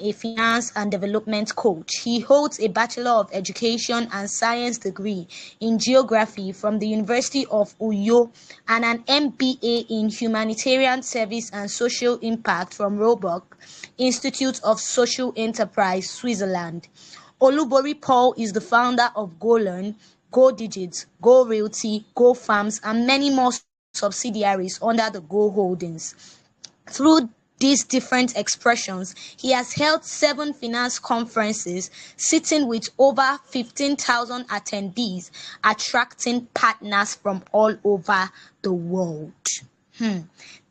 a finance and development coach. He holds a Bachelor of Education and Science degree in Geography from the University of Uyo and an MBA in Humanitarian Service and Social Impact from Roebuck Institute of Social Enterprise, Switzerland. Olubori Paul is the founder of GoLearn, Go Digits, Go Realty, Go Farms, and many more subsidiaries under the Go Holdings. Through these different expressions, he has held 7 finance conferences, sitting with over 15,000 attendees, attracting partners from all over the world.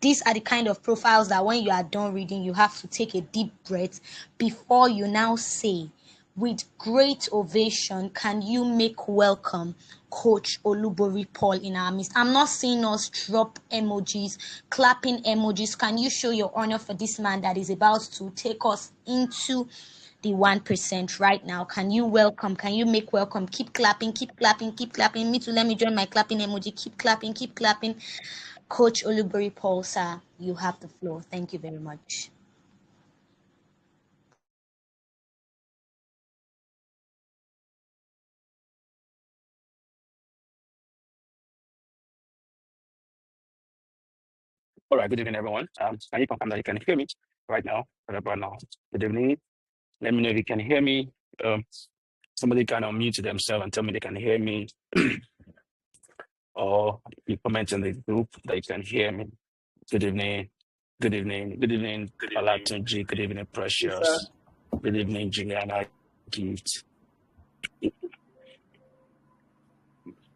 These are the kind of profiles that when you are done reading, you have to take a deep breath before you now say, with great ovation, can you make welcome Coach Olubori Paul in our midst? I'm not seeing us drop emojis, clapping emojis. Can you show your honor for this man that is about to take us into the 1% right now? Can you welcome? Can you make welcome? Keep clapping, keep clapping, keep clapping. Me too, let me join my clapping emoji. Keep clapping, keep clapping. Coach Olubori Paul, sir, you have the floor. Thank you very much. All right, good evening, everyone. Can you confirm that you can hear me right now? Right now. Good evening. Let me know if you can hear me. Somebody can unmute themselves and tell me they can hear me, or you comment in the group that you can hear me. Good evening. Good evening. Good evening, Olatunji. Good evening, Precious. Good evening, Juliana. Gift.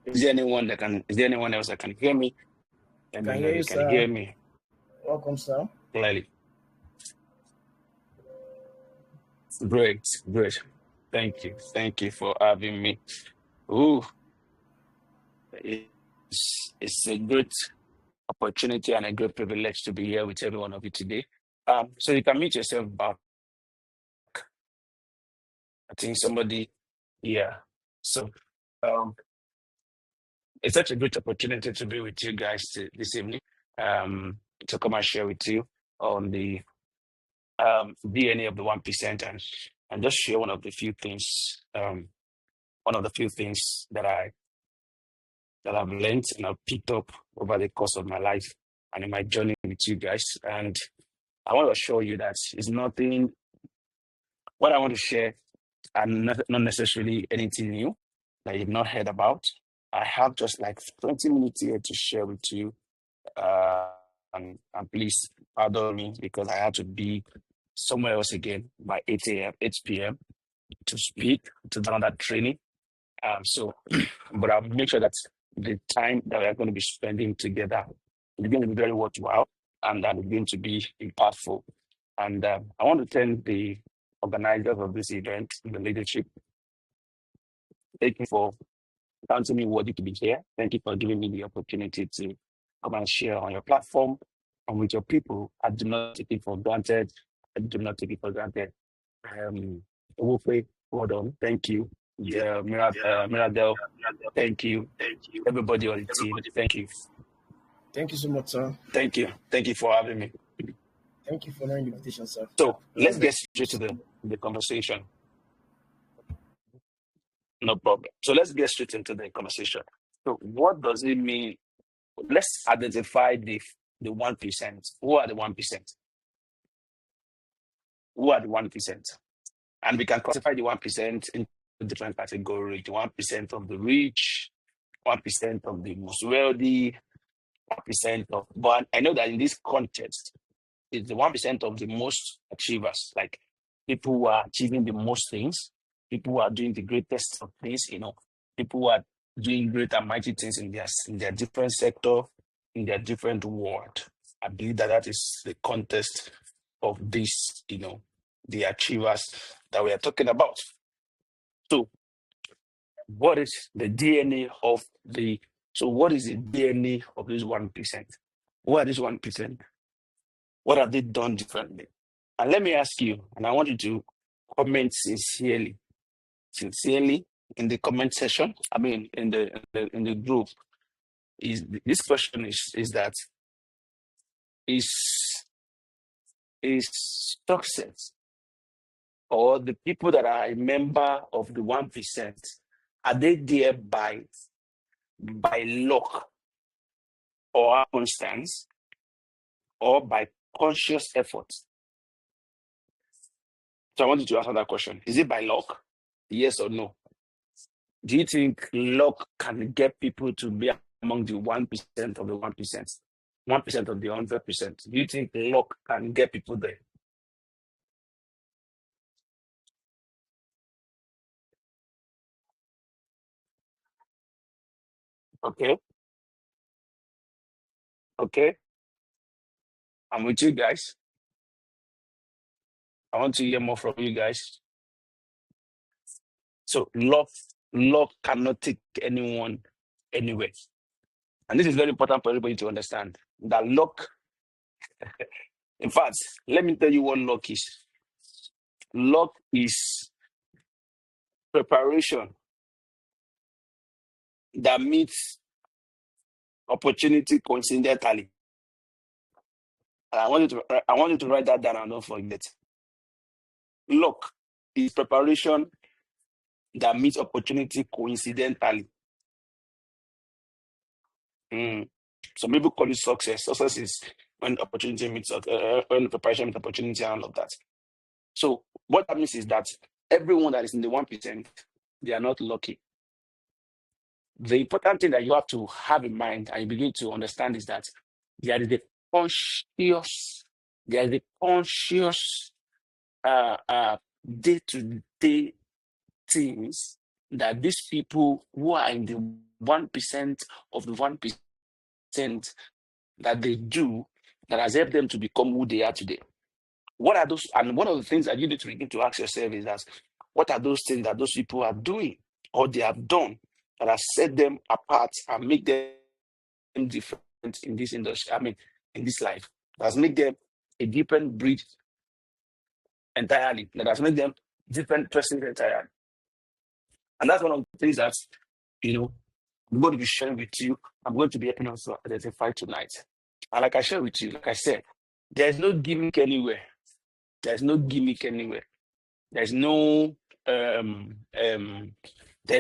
Is there anyone else that can hear me? Let me know if you can hear me. Welcome, sir. Clearly. Great. Thank you. Thank you for having me. Ooh, it's a great opportunity and a great privilege to be here with every one of you today. So you can meet yourself back. I think somebody, yeah. So it's such a great opportunity to be with you guys this evening. To come and share with you on the DNA of the 1% and just share one of the few things that I've learned and I've picked up over the course of my life and in my journey with you guys. And I want to assure you that it's nothing, what I want to share, and not necessarily anything new that you've not heard about. I have just like 20 minutes here to share with you. And please pardon me because I had to be somewhere else again by 8 p.m. to speak to another training. But I'll make sure that the time that we're going to be spending together is going to be very worthwhile and that it's going to be impactful. And I want to thank the organizers of this event, the leadership. Thank you for counting me worthy to be here. Thank you for giving me the opportunity to come and share on your platform and with your people. I do not take it for granted. Owope, well done. Thank you. Yeah, Miradeb, thank you. Everybody on the team, thank you. Thank you so much, sir. Thank you. Thank you for having me. Thank you for the invitation, sir. So let's get straight to the conversation. No problem. So let's get straight into the conversation. So what does it mean? Let's identify the 1%. Who are the 1%? Who are the 1%? And we can classify the 1% into different categories. The 1% of the rich, 1% of the most wealthy, 1% of, but I know that in this context, it's the 1% of the most achievers, like people who are achieving the most things, people who are doing the greatest of things, people who are doing great and mighty things in their different sector, in their different world. I believe that is the context of this, the achievers that we are talking about. So what is the DNA of this 1%? Who are this 1%? What have they done differently? And let me ask you, and I want you to comment sincerely in the comment section. I mean, in the group. This question is that is success or the people that are a member of the 1%, are they there by luck or happenstance or by conscious effort? So I want you to answer that question. Is it by luck? Yes or no? Do you think luck can get people to be among the 1% of the 1%? 1% of the 100%? Do you think luck can get people there? Okay. Okay. I'm with you guys. I want to hear more from you guys. So luck cannot take anyone anywhere. And this is very important for everybody to understand that luck, in fact, let me tell you what luck is. Luck is preparation that meets opportunity coincidentally. And I want you to write that down and don't forget. Luck is preparation that meets opportunity coincidentally. Some people call it success. Success is when opportunity meets when preparation meets opportunity and all of that. So what that means is that everyone that is in the 1%, they are not lucky. The important thing that you have to have in mind and you begin to understand is that there is a conscious day-to-day things that these people who are in the 1% of the 1% that they do that has helped them to become who they are today. What are those? And one of the things that you need to begin to ask yourself is that what are those things that those people are doing or they have done that has set them apart and make them different in this industry? I mean, in this life, that has made them a different breed entirely. That has made them different persons entirely. And that's one of the things that I'm going to be sharing with you. I'm going to be helping us to identify tonight. And like I shared with you, like I said, there's no gimmick anywhere. There's no gimmick anywhere. There's no there's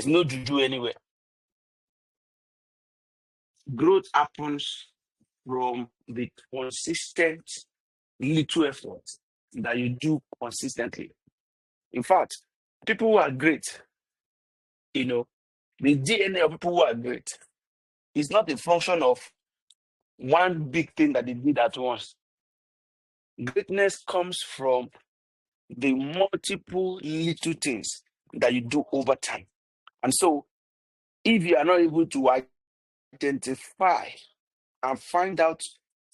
no juju anywhere. Growth happens from the consistent little effort that you do consistently. In fact, people who are great, the DNA of people who are great is not a function of one big thing that they did at once. Greatness comes from the multiple little things that you do over time. And so, if you are not able to identify and find out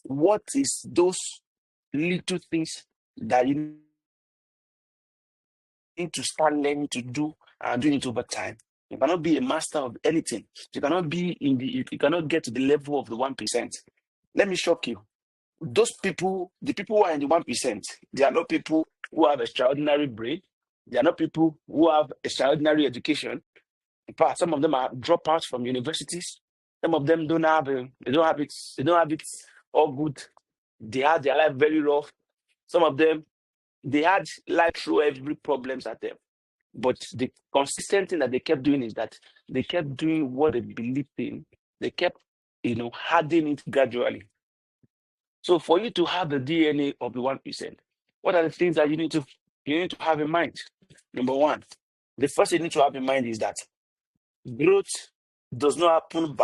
what is those little things that you need to start learning to do and doing it over time, you cannot be a master of anything. You cannot you cannot get to the level of the 1%. Let me shock you. Those people, the people who are in the 1%, they are not people who have extraordinary brain. They are not people who have extraordinary education. In fact, some of them are dropouts from universities. Some of them don't have it all good. They had their life very rough. Some of them, they had life through every problems at them. But the consistent thing that they kept doing is that they kept doing what they believed in. They kept, adding it gradually. So for you to have the DNA of the 1%, what are the things that you need to have in mind? Number one, the first thing you need to have in mind is that growth does not happen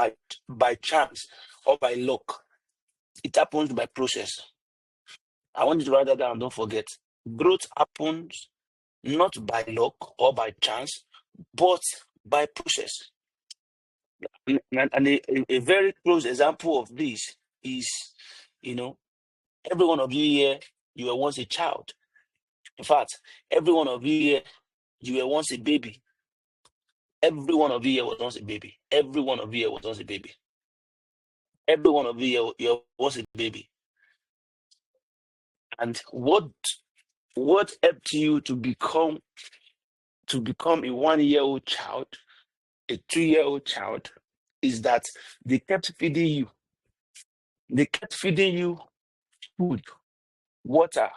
by chance or by luck. It happens by process. I want you to write that down. Don't forget. Growth happens not by luck or by chance, but by process. And a very close example of this is, every one of you here, you were once a child. In fact, every one of you here, you were once a baby. Every one of you here was once a baby. Every one of you here was once a baby. Every one of you here was a baby. And what helped you to become a 1-year-old child, a 2-year-old child, is that they kept feeding you. They kept feeding you food, water,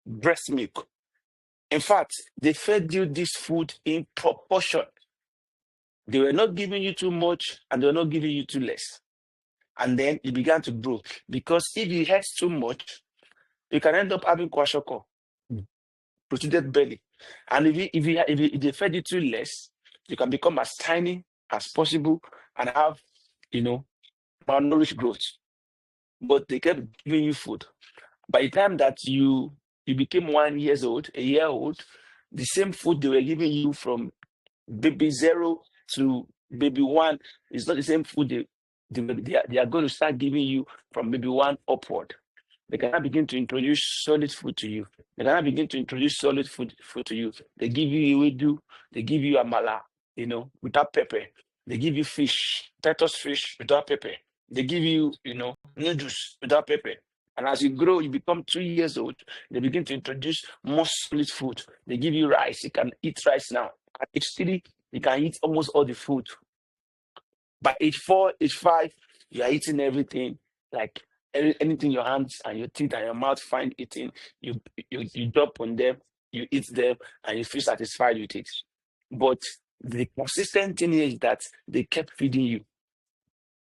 breast milk In fact, they fed you this food in proportion. They were not giving you too much and they were not giving you too less. And then it began to grow. Because if you had too much, you can end up having kwashiorkor, protruded belly. And if they fed you too less, you can become as tiny as possible and have, malnourished growth. But they kept giving you food. By the time that you became 1 year old, a year old, the same food they were giving you from baby 0 to baby 1 is not the same food they are going to start giving you from baby 1 upward. They cannot begin to introduce solid food to you. They cannot begin to introduce solid food to you. They give you iwedu, they give you amala, without pepper. They give you fish, Titus fish without pepper. They give you, noodles without pepper. And as you grow, you become 2 years old, they begin to introduce more solid food. They give you rice. You can eat rice now. At age 3, you can eat almost all the food. By age 4, age 5, you are eating everything, like anything your hands and your teeth and your mouth find eating, you drop on them, you eat them, and you feel satisfied with it. But the consistent thing is that they kept feeding you.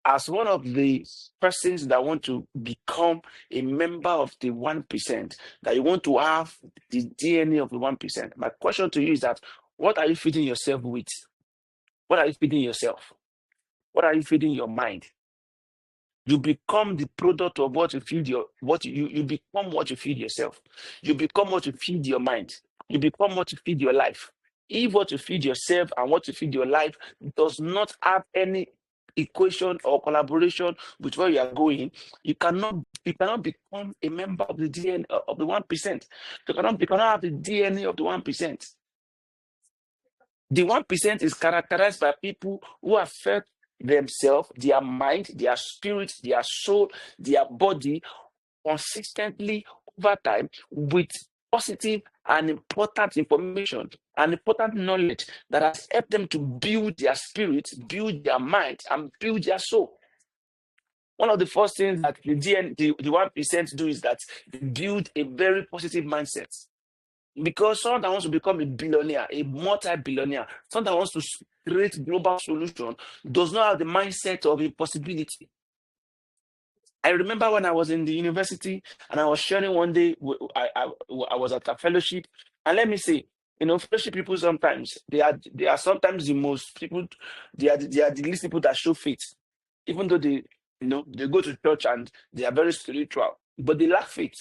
As one of the persons that want to become a member of the 1%, that you want to have the DNA of the 1%, my question to you is that what are you feeding yourself with? What are you feeding yourself? What are you feeding your mind? You become the product of what you feed you become what you feed yourself. You become what you feed your mind. You become what you feed your life. If what you feed yourself and what you feed your life does not have any equation or collaboration with where you are going, you cannot become a member of the DNA of the 1%. You cannot have the DNA of the 1%. The 1% is characterized by people who have fed themselves, their mind, their spirit, their soul, their body consistently over time with positive and important information and important knowledge that has helped them to build their spirit, build their mind, and build their soul. One of the first things that the 1% do is that they build a very positive mindset. Because someone that wants to become a billionaire, a multi-billionaire, someone that wants to create global solution does not have the mindset of impossibility. I remember when I was in the university and I was sharing one day, I was at a fellowship, and let me say, fellowship people sometimes they are sometimes the most people, they are the least people that show faith, even though they go to church and they are very spiritual, but they lack faith.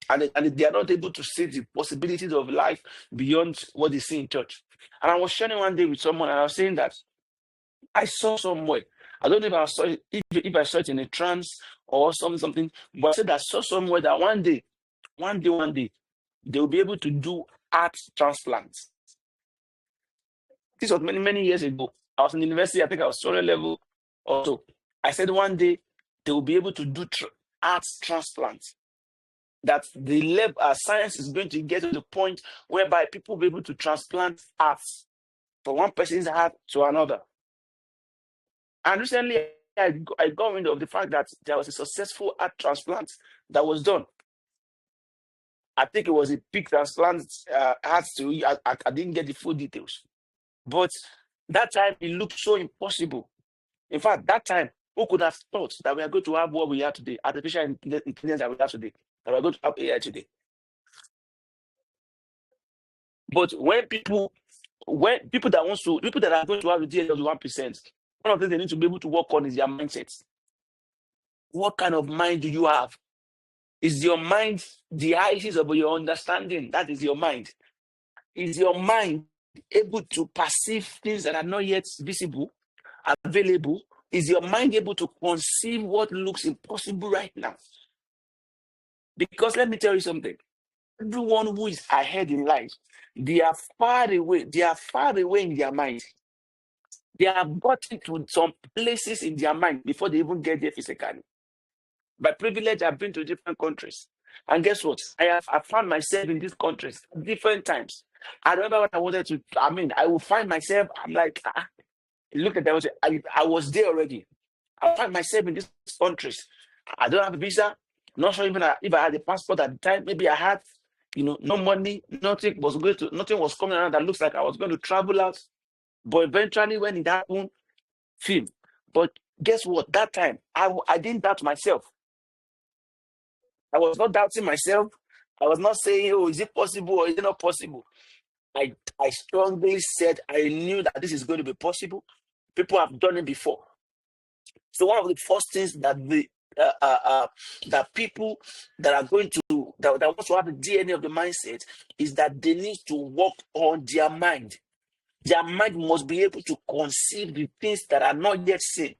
And they are not able to see the possibilities of life beyond what they see in church. And I was sharing one day with someone, and I was saying that I saw somewhere. I don't know if I saw it, if I saw it in a trance or something, but I said I saw somewhere that one day, they will be able to do heart transplants. This was many years ago. I was in university. I think I was 12 level. Also, I said one day they will be able to do heart transplants. That the science is going to get to the point whereby people will be able to transplant hearts from one person's heart to another. And recently, I got wind of the fact that there was a successful heart transplant that was done. I think it was a pig transplant heart to. I didn't get the full details, but that time it looked so impossible. In fact, that time, who could have thought that we are going to have what we have today, artificial intelligence that we have today, that we are going to have AI today? But when people that are going to have the DNA of the 1%, one of the things they need to be able to work on is their mindset. What kind of mind do you have? Is your mind the highest of your understanding? That is your mind. Is your mind able to perceive things that are not yet visible, available? Is your mind able to conceive what looks impossible right now? Because let me tell you something. Everyone who is ahead in life, they are far away. They are far away in their mind. They have gotten to some places in their mind before they even get there physically. By privilege, I've been to different countries. And guess what? I found myself in these countries different times. I remember when I wanted to, I will find myself, I'm like, look at that. I was there already. I find myself in these countries. I don't have a visa. Not sure even if I had a passport at the time. Maybe I had. No money, nothing was coming around that looks like I was going to travel out. But eventually, when it happened, film. But guess what? That time, I didn't doubt myself. I was not doubting myself. I was not saying, oh, is it possible or is it not possible? I strongly said I knew that this is going to be possible. People have done it before. So one of the first things that that people that are going to that want to have the DNA of the mindset is that they need to work on their mind. Their mind must be able to conceive the things that are not yet seen,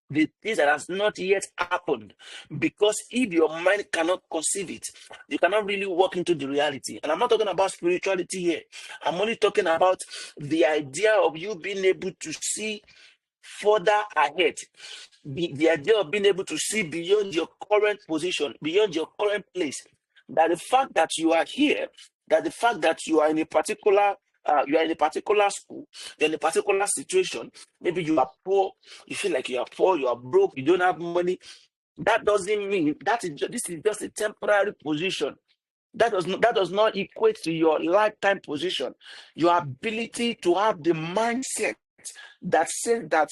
the things that has not yet happened. Because if your mind cannot conceive it, you cannot really walk into the reality. And I'm not talking about spirituality here. I'm only talking about the idea of you being able to see further ahead. The idea of being able to see beyond your current position, beyond your current place. That the fact that you are here, that the fact that you are in a particular school, you're in a particular situation, maybe you are poor, you feel like you are poor, you are broke, you don't have money. That doesn't mean this is just a temporary position. That does not equate to your lifetime position. Your ability to have the mindset that says that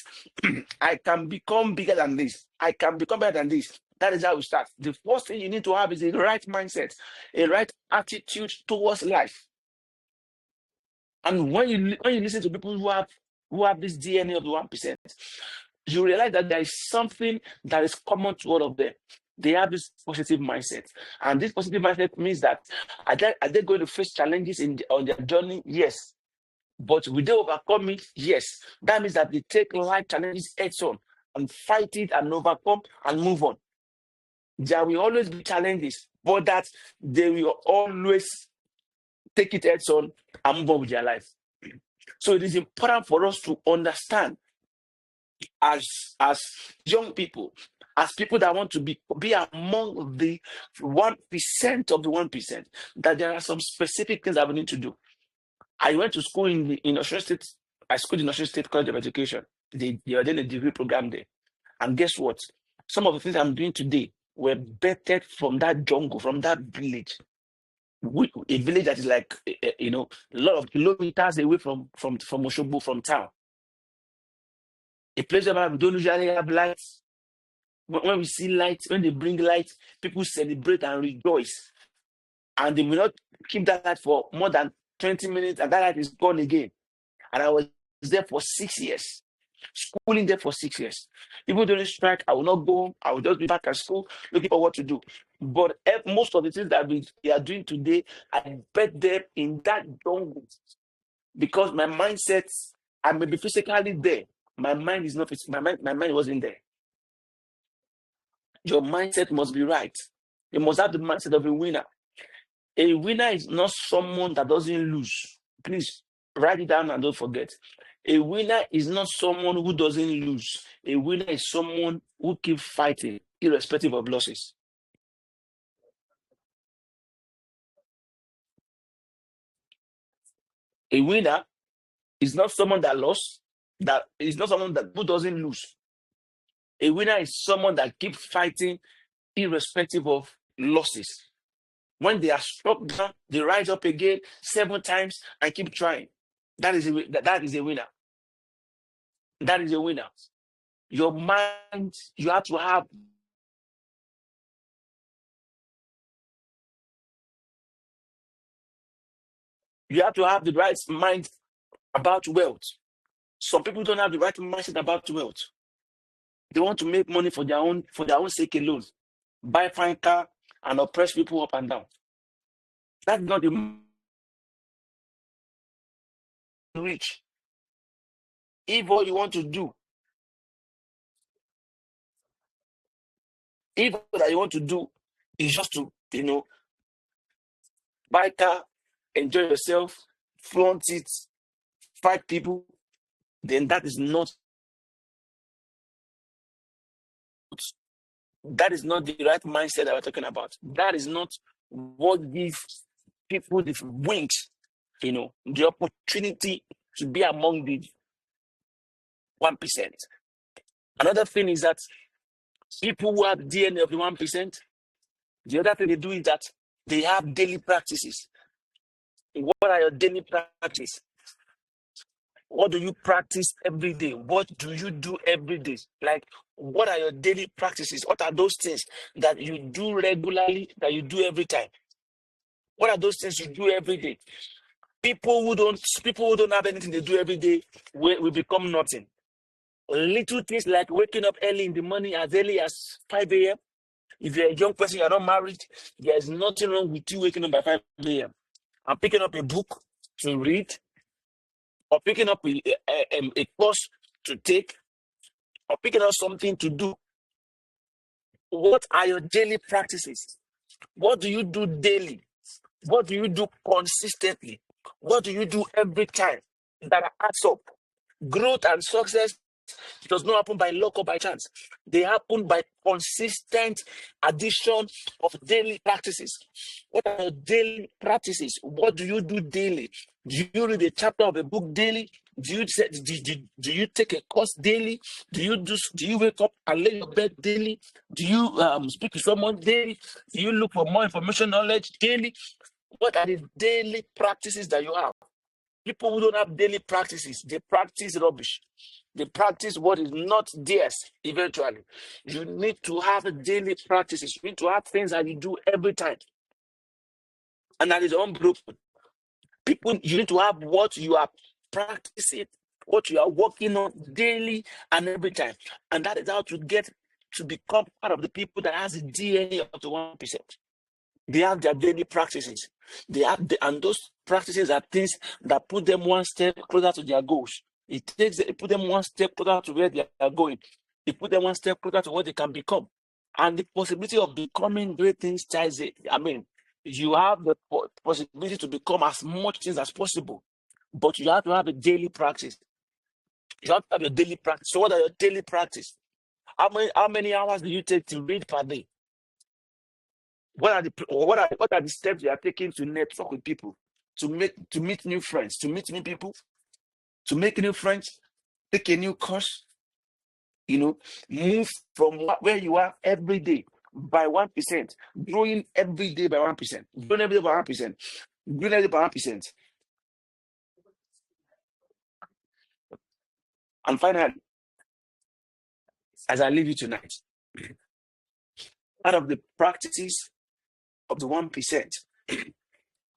I can become bigger than this. I can become better than this. That is how we start. The first thing you need to have is a right mindset, a right attitude towards life. And when you listen to people who have this DNA of the 1%, you realize that there is something that is common to all of them. They have this positive mindset. And this positive mindset means that are they going to face challenges on their journey? Yes. But will they overcome it? Yes. That means that they take life challenges head on and fight it and overcome and move on. There will always be challenges, but that they will always take it head on and move on with their life. So it is important for us to understand as young people, as people that want to be among the 1% of the 1%, that there are some specific things that we need to do. I went to school in Osun State. I schooled in Osun State College of Education. They were doing a degree program there. And guess what? Some of the things I'm doing today were bettered from that jungle, from that village. A village that is like, a lot of kilometers away from Osogbo, from town. A place where we don't usually have lights. When we see lights, when they bring lights, people celebrate and rejoice. And they will not keep that light for more than 20 minutes, and that light is gone again. And I was there for 6 years, schooling there for 6 years. Even during strike, I will not go home. I will just be back at school looking for what to do. But most of the things that we are doing today, I bet them in that jungle. Because my mindset, I may be physically there. My mind is not. My mind wasn't there. Your mindset must be right. You must have the mindset of a winner. A winner is not someone that doesn't lose. Please write it down and don't forget. A winner is not someone who doesn't lose. A winner is someone who keeps fighting, irrespective of losses. A winner is not someone that lost. That is not someone who doesn't lose. A winner is someone that keeps fighting, irrespective of losses. When they are struck down, they rise up again 7 times and keep trying. That is a winner. That is a winner. Your mind, you have to have the right mind about wealth. Some people don't have the right mindset about wealth. They want to make money for their own sake alone, buy fine car and oppress people up and down. That's not the rich. If all you want to do, if all that you want to do is just to, buy car, enjoy yourself, flaunt it, fight people, then that is not the right mindset that we're talking about. That is not what gives people the wings, the opportunity to be among the 1%. Another thing is that people who have DNA of the 1%, the other thing they do is that They have daily practices. What are your daily practices? What do you practice every day? What do you do every day? Like, what are your daily practices? What are those things that you do regularly, that you do every time? What are those things you do every day? People who don't have anything they do every day will become nothing. Little things like waking up early in the morning, as early as 5 a.m. If you're a young person, you're not married, there's nothing wrong with you waking up by 5 a.m. and picking up a book to read, or picking up a course to take, or picking up something to do. What are your daily practices? What do you do daily? What do you do consistently? What do you do every time that adds up? Growth and success does not happen by luck or by chance. They happen by consistent addition of daily practices. What are your daily practices? What do you do daily? Do you read a chapter of a book daily? Do you take a course daily? Do you wake up and lay your bed daily? Do you speak to someone daily? Do you look for more information, knowledge daily? What are the daily practices that you have? People who don't have daily practices, they practice rubbish. They practice what is not theirs eventually. You need to have daily practices. You need to have things that you do every time. And that is unbroken. People, you need to have what you are practicing, what you are working on daily and every time. And that is how to get to become part of the people that has the DNA of the 1%. They have their daily practices. And those practices are things that put them one step closer to their goals. It put them one step closer to where they are going. It put them one step closer to what they can become. And the possibility of becoming great things, you have the possibility to become as much things as possible, but you have to have a daily practice. You have to have your daily practice. So what are your daily practice? How many hours do you take to read per day? What are the steps you are taking to network with people, to meet new friends, to meet new people, to make new friends, take a new course, move from where you are every day by 1%, growing every day by 1%, growing every day by 1%, growing every day by 1%. And finally, as I leave you tonight, part of the practices of the 1%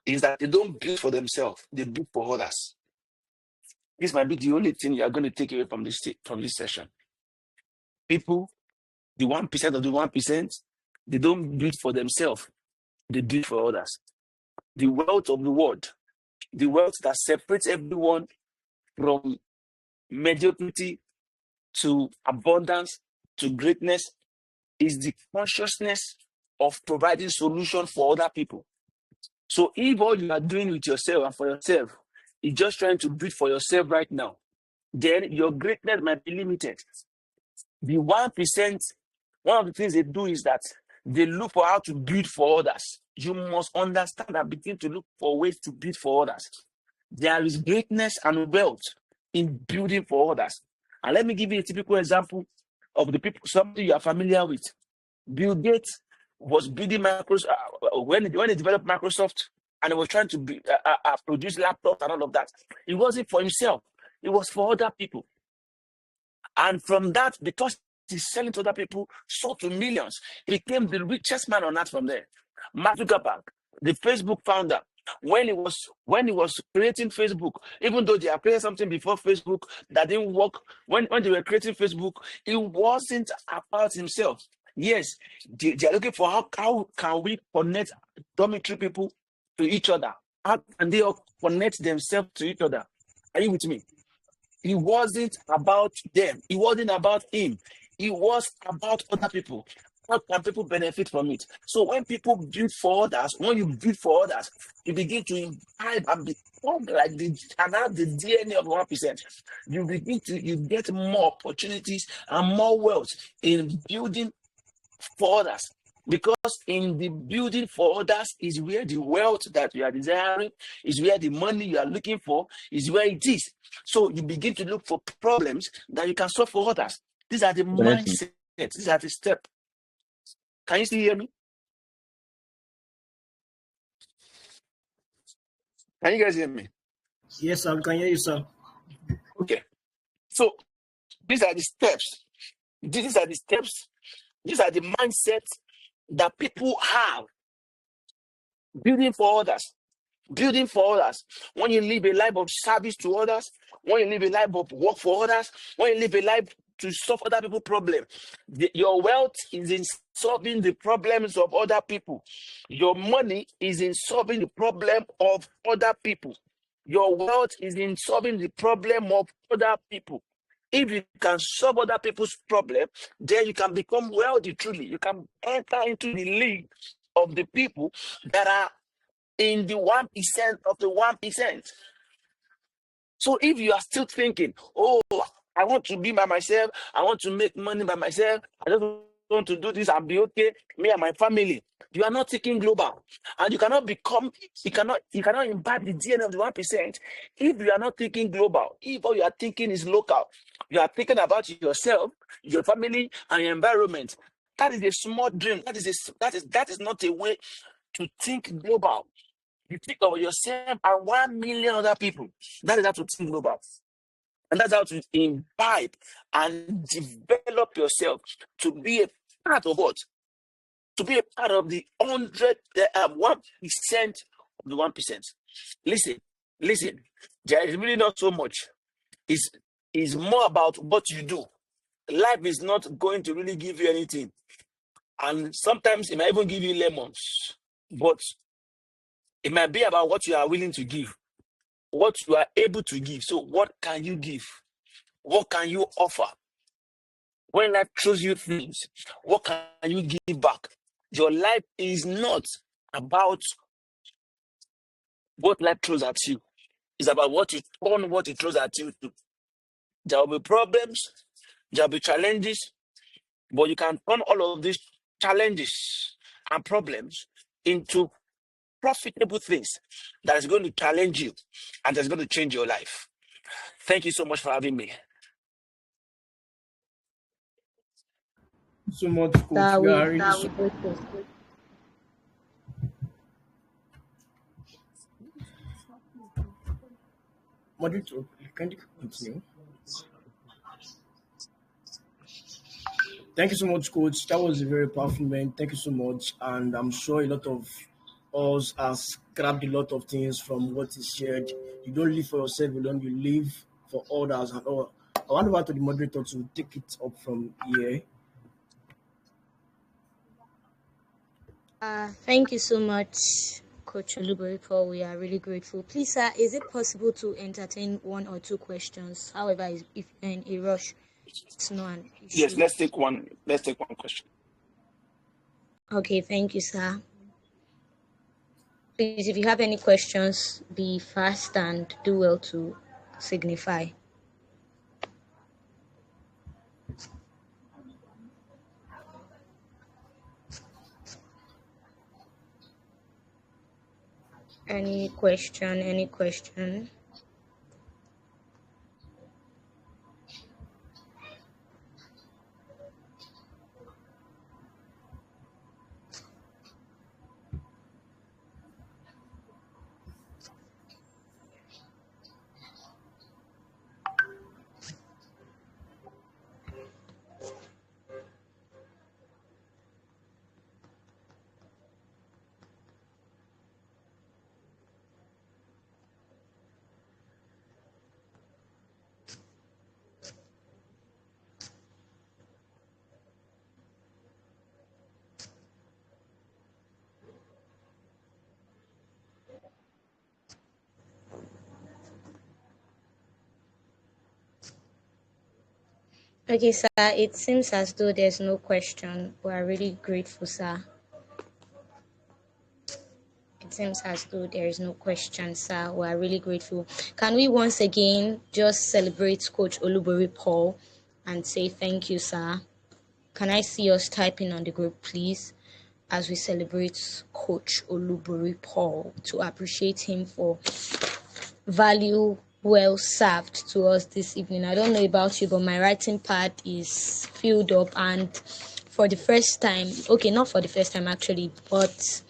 is that they don't build for themselves, they build for others. This might be the only thing you are going to take away from this session. People, the 1% of the 1%, they don't build for themselves, they build for others. The wealth of the world, the wealth that separates everyone from mediocrity to abundance to greatness, is the consciousness of providing solution for other people. So if all you are doing with yourself and for yourself is just trying to build for yourself right now, then your greatness might be limited. The 1%, one of the things they do is that they look for how to build for others. You must understand and begin to look for ways to build for others. There is greatness and wealth in building for others. And let me give you a typical example of the people, something you are familiar with. Bill Gates was building Microsoft when he developed Microsoft, and he was trying to produce laptops and all of that. It wasn't for himself; it was for other people. And from that, because he's selling to other people, sold to millions, he became the richest man on earth from there. Mark Zuckerberg, the Facebook founder, when he was creating Facebook, even though they had created something before Facebook that didn't work, when they were creating Facebook, it wasn't about himself. Yes, they are looking for how can we connect dormitory people to each other? How can they all connect themselves to each other? Are you with me? It wasn't about them. It wasn't about him. It was about other people. How can people benefit from it? So when people build for others, when you build for others, you begin to imbibe and become like and have the DNA of 1%. You get more opportunities and more wealth in building for others. Because in the building for others is where the wealth that you are desiring, is where the money you are looking for, is where it is. So you begin to look for problems that you can solve for others. These are the mindset. These are the steps. Can you still hear me? Can you guys hear me? Yes, sir. We can hear you, sir. Okay. So these are the steps. These are the steps. These are the mindsets that people have. Building for others. Building for others. When you live a life of service to others, when you live a life of work for others, when you live a life to solve other people's problems, your wealth is in solving the problems of other people. Your money is in solving the problem of other people. Your wealth is in solving the problem of other people. If you can solve other people's problem, then you can become wealthy truly. You can enter into the league of the people that are in the 1% of the 1%. So if you are still thinking, oh, I want to be by myself, I want to make money by myself, I just want to do this and be okay, me and my family, you are not thinking global. And you cannot imbibe the DNA of the 1% if you are not thinking global. If all you are thinking is local, you are thinking about yourself, your family, and your environment. That is a small dream. That is not a way to think global. You think of yourself and 1 million other people. That is how to think global. And that's how to imbibe and develop yourself to be a part of what? To be a part of the 1% of the 1%. Listen. There is really not so much. It's more about what you do. Life is not going to really give you anything. And sometimes it might even give you lemons. But it might be about what you are willing to give, what you are able to give. So what can you give? What can you offer? When life throws you things, what can you give back? Your life is not about what life throws at you. It's about what it throws at you to. There will be problems, there will be challenges, but you can turn all of these challenges and problems into profitable things that is going to challenge you and that's going to change your life. Thank you so much for having me. So much, Coach. Sir, We we are really so. grateful. Moderator, can you continue? Thank you so much, Coach. That was a very powerful man. Thank you so much. And I'm sure a lot of us has grabbed a lot of things from what is shared. You don't live for yourself alone, you live for others and all. I want over to the moderator to take it up from here. Thank you so much, Coach Olubori Paul. We are really grateful. Please, sir, is it possible to entertain one or two questions? However, if you're in a rush, it's not an issue. Yes, let's take one question. Okay, thank you, sir. Please, if you have any questions, be fast and do well to signify. Any question? Okay, sir, it seems as though there's no question. We are really grateful, sir. It seems as though there is no question, sir. We are really grateful. Can we once again just celebrate Coach Olubori Paul and say thank you, sir? Can I see us typing on the group, please, as we celebrate Coach Olubori Paul to appreciate him for value well served to us this evening. I don't know about you, but my writing pad is filled up, and for the first time, okay, not for the first time actually, but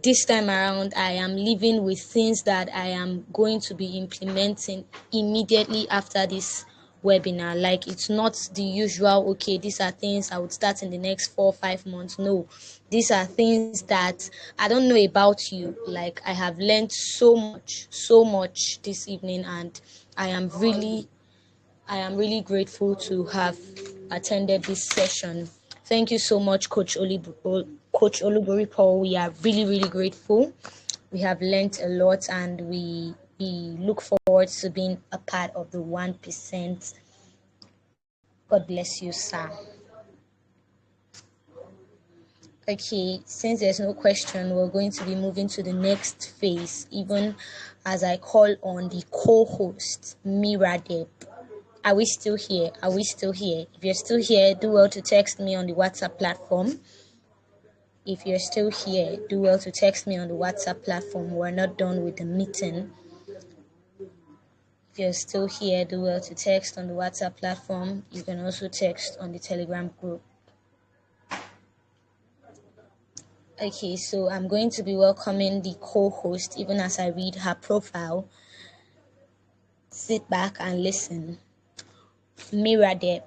this time around I am living with things that I am going to be implementing immediately after this webinar. Like, it's not the usual, okay, these are things I would start in the next 4 or 5 months. No, these are things that I don't know about you. Like, I have learned so much this evening, and I am really grateful to have attended this session. Thank you so much, Coach Olubori Paul. We are really grateful. We have learned a lot, and we look forward to being a part of the 1%. God bless you, sir. Okay, since there's no question, we're going to be moving to the next phase, even as I call on the co-host, Miradeb. Are we still here? Are we still here? If you're still here, do well to text me on the WhatsApp platform. If you're still here, do well to text me on the WhatsApp platform. We're not done with the meeting. If you're still here, do well to text on the WhatsApp platform. You can also text on the Telegram group. Okay, so I'm going to be welcoming the co-host even as I read her profile. Sit back and listen. Miradeb.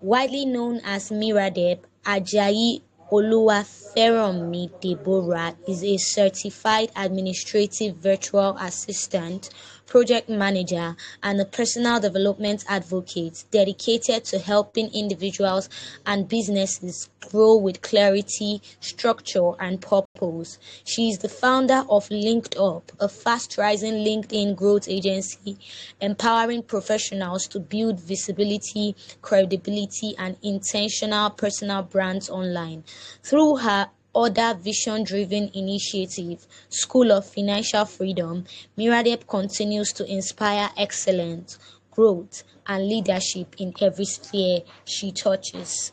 Widely known as Miradeb, Ajayi Oluwaferanmi Deborah is a certified administrative virtual assistant, project manager, and a personal development advocate dedicated to helping individuals and businesses grow with clarity, structure, and purpose. She is the founder of Linked Up, a fast-rising LinkedIn growth agency empowering professionals to build visibility, credibility, and intentional personal brands online. Through her other vision-driven initiative, School of Financial Freedom, Miradeb continues to inspire excellence, growth, and leadership in every sphere she touches.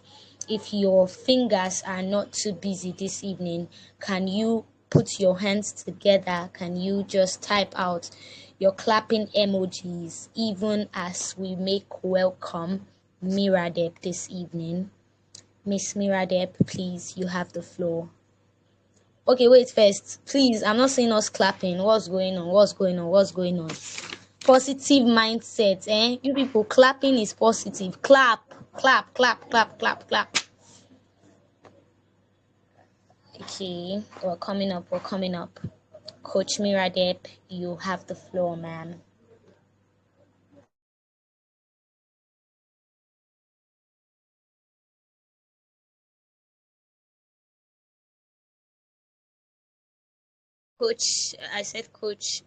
If your fingers are not too busy this evening, can you put your hands together? Can you just type out your clapping emojis, even as we make welcome Miradeb this evening? Miss Miradeb, please, you have the floor. Okay, wait first. Please, I'm not seeing us clapping. What's going on? Positive mindset, eh? You people, clapping is positive. Clap. Okay, we're coming up. Coach Miradeb, you have the floor, ma'am. Coach, I said coach.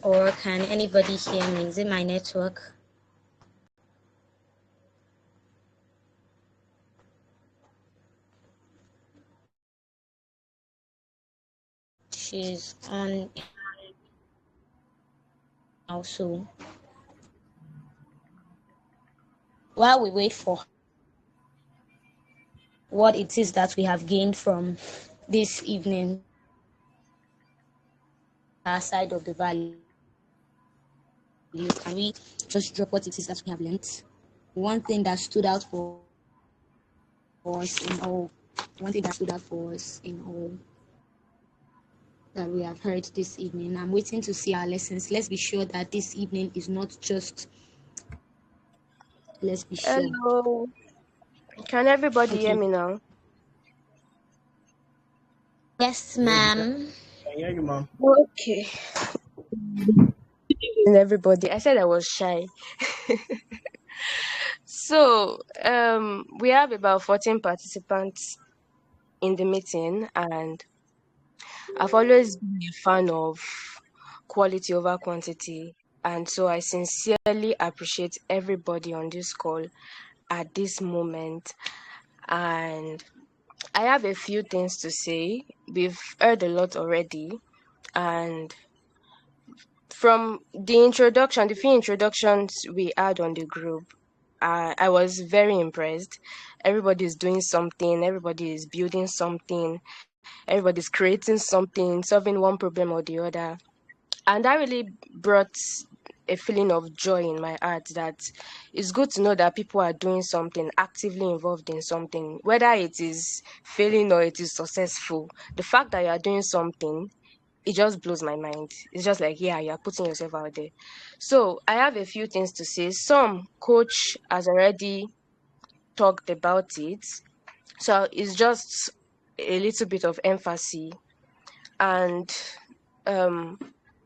Or can anybody hear me? Is it my network? She's on also. While we wait for what it is that we have gained from this evening, our side of the valley, can we just drop what it is that we have learned? One thing that stood out for us in all that we have heard this evening. I'm waiting to see our lessons. Let's be sure that this evening is not just. Let's be sure. Hello. Can everybody hear me now? Yes, ma'am. I hear you, ma'am. Okay. And everybody, I said I was shy. So, we have about 14 participants in the meeting, and I've always been a fan of quality over quantity. And so I sincerely appreciate everybody on this call at this moment. And I have a few things to say. We've heard a lot already. And from the few introductions we had on the group, I was very impressed. Everybody is doing something, everybody is building something, everybody's creating something, solving one problem or the other. And that really brought a feeling of joy in my heart that it's good to know that people are doing something, actively involved in something, whether it is failing or it is successful. The fact that you are doing something, it just blows my mind. It's just like, yeah, you're putting yourself out there. So I have a few things to say. Some coach has already talked about it. So it's just a little bit of emphasis. And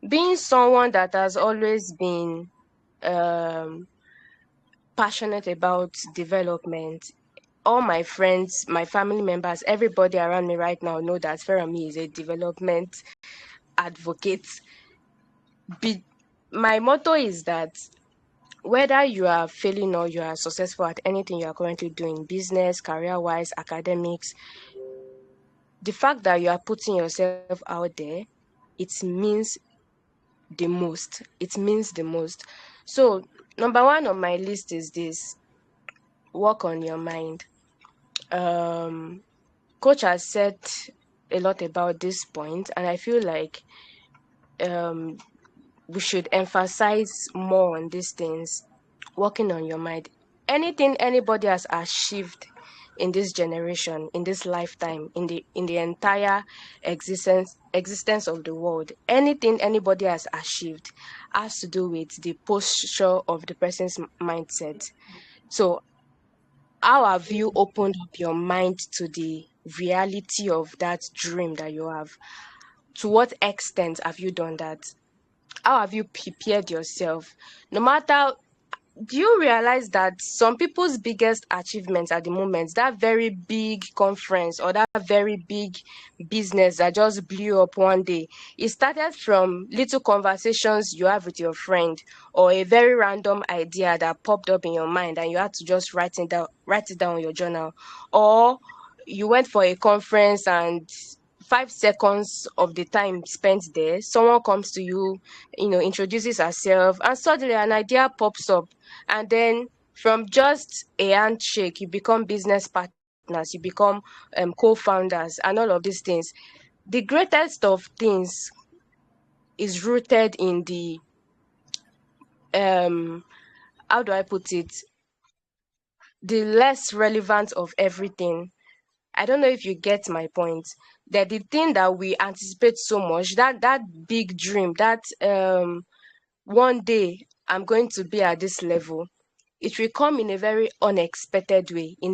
being someone that has always been passionate about development, all my friends, my family members, everybody around me right now know that Ferami is a development advocate. My motto is that whether you are failing or you are successful at anything you are currently doing, business, career-wise, academics, the fact that you are putting yourself out there, it means the most. It means the most. So, number one on my list is this: work on your mind. Coach has said a lot about this point, and I feel like we should emphasize more on these things. Working on your mind. Anything anybody has achieved in this generation, in this lifetime, in the entire existence of the world, anything anybody has achieved has to do with the posture of the person's mindset. So how have you opened up your mind to the reality of that dream that you have? To what extent have you done that? How have you prepared yourself? No matter, do you realize that some people's biggest achievements at the moment, that very big conference or that very big business that just blew up one day, it started from little conversations you have with your friend or a very random idea that popped up in your mind and you had to just write it down on your journal, or you went for a conference and 5 seconds of the time spent there, someone comes to you, introduces herself, and suddenly an idea pops up. And then from just a handshake, you become business partners, you become co-founders, and all of these things. The greatest of things is rooted in the, how do I put it, the less relevant of everything. I don't know if you get my point. That the thing that we anticipate so much, that big dream, that one day I'm going to be at this level, it will come in a very unexpected way, in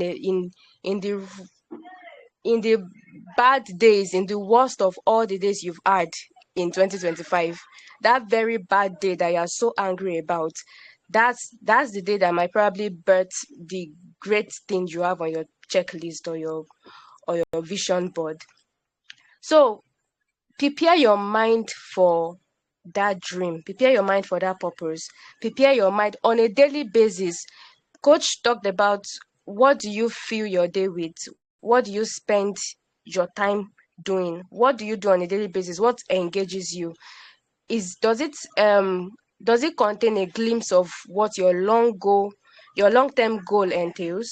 the bad days, in the worst of all the days you've had in 2025. That very bad day that you're so angry about, that's the day that might probably birth the great thing you have on your checklist or your vision board. So prepare your mind for that dream, prepare your mind for that purpose, prepare your mind on a daily basis. Coach talked about, what do you fill your day with? What do you spend your time doing? What do you do on a daily basis? What engages you? Does it contain a glimpse of what your long-term goal entails?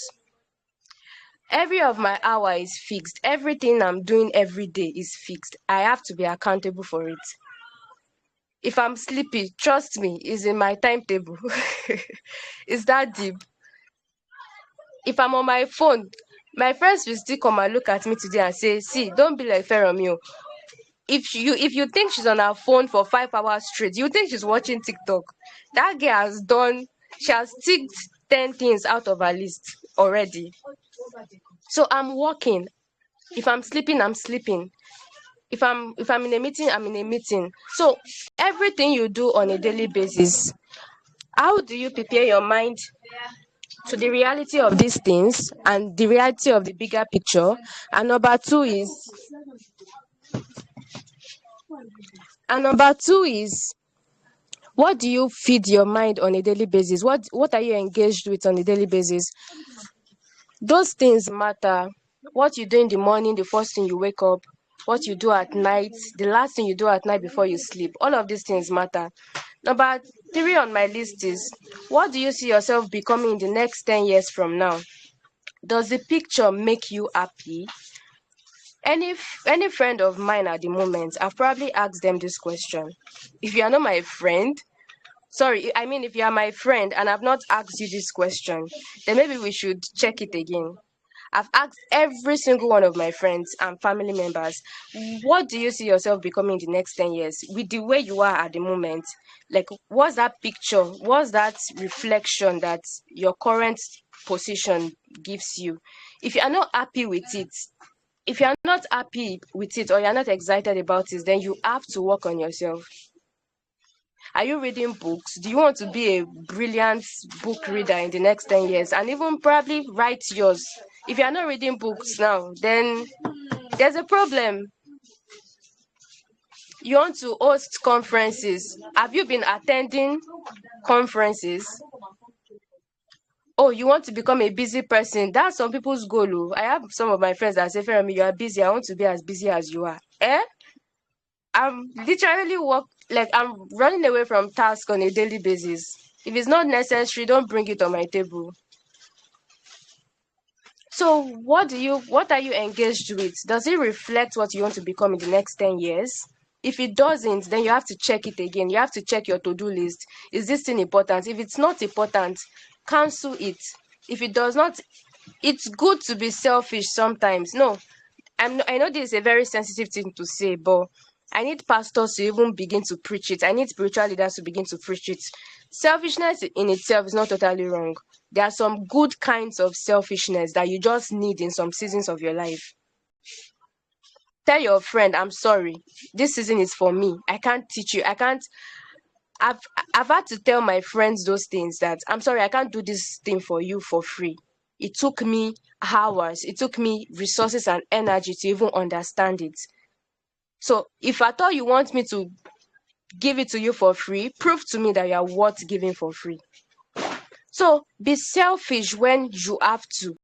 Every of my hour is fixed. Everything I'm doing every day is fixed. I have to be accountable for it. If I'm sleepy, trust me, it's in my timetable. It's that deep. If I'm on my phone, my friends will still come and look at me today and say, see, don't be like Feromio. If you think she's on her phone for 5 hours straight, you think she's watching TikTok. That girl she has ticked 10 things out of her list already. So I'm working. If I'm sleeping, I'm sleeping. If I'm in a meeting, I'm in a meeting. So everything you do on a daily basis, how do you prepare your mind to the reality of these things and the reality of the bigger picture? And number two is, what do you feed your mind on a daily basis? What are you engaged with on a daily basis? Those things matter. What you do in the morning, the first thing you wake up, what you do at night, the last thing you do at night before you sleep. All of these things matter. Number 3 on my list is, what do you see yourself becoming in the next 10 years from now? Does the picture make you happy? Any friend of mine at the moment, I've probably asked them this question. If you are not my friend, Sorry, I mean, if you are my friend and I've not asked you this question, then maybe we should check it again. I've asked every single one of my friends and family members, what do you see yourself becoming in the next 10 years? With the way you are at the moment, like, what's that picture? What's that reflection that your current position gives you? If you are not happy with it, if you're not happy with it or you're not excited about it, then you have to work on yourself. Are you reading books? Do you want to be a brilliant book reader in the next 10 years and even probably write yours? If you're not reading books now, then there's a problem. You want to host conferences. Have you been attending conferences? Oh, you want to become a busy person. That's some people's goal. I have some of my friends that say, Fermi, you are busy. I want to be as busy as you are. I'm literally I'm running away from tasks on a daily basis. If it's not necessary, don't bring it on my table. So what are you engaged with? Does it reflect what you want to become in the next 10 years? If it doesn't, then you have to check it again. You have to check your to-do list. Is this thing important? If it's not important, cancel it. If it does not, it's good to be selfish sometimes. No, I know this is a very sensitive thing to say, but I need pastors to even begin to preach it. I need spiritual leaders to begin to preach it. Selfishness in itself is not totally wrong. There are some good kinds of selfishness that you just need in some seasons of your life. Tell your friend, I'm sorry, this season is for me. I can't teach you. I've had to tell my friends those things, that I'm sorry, I can't do this thing for you for free. It took me hours. It took me resources and energy to even understand it. So if at all you want me to give it to you for free, prove to me that you are worth giving for free. So be selfish when you have to.